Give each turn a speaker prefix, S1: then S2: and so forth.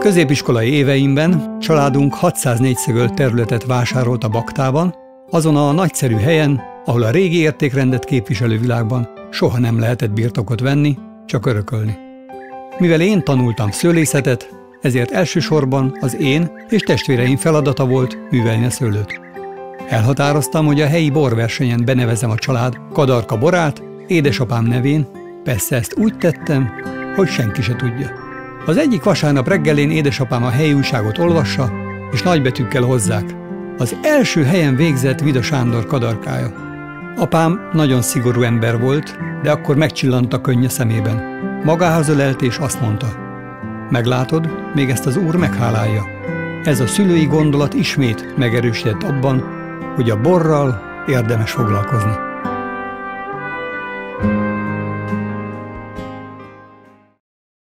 S1: Középiskolai éveimben családunk 600 négyszögölt területet vásárolt a Baktában, azon a nagyszerű helyen, ahol a régi értékrendet képviselő világban soha nem lehetett birtokot venni, csak örökölni. Mivel én tanultam szőlészetet, ezért elsősorban az én és testvéreim feladata volt művelni a szőlőt. Elhatároztam, hogy a helyi borversenyen benevezem a család Kadarka borát, édesapám nevén, persze ezt úgy tettem, hogy senki se tudja. Az egyik vasárnap reggelén édesapám a helyi újságot olvassa, és nagybetűkkel hozzák: az első helyen végzett Vida Sándor Kadarkája. Apám nagyon szigorú ember volt, de akkor megcsillant a könny a szemében. Magához ölelt és azt mondta: meglátod, még ezt az úr meghálálja. Ez a szülői gondolat ismét megerősített abban, hogy a borral érdemes foglalkozni.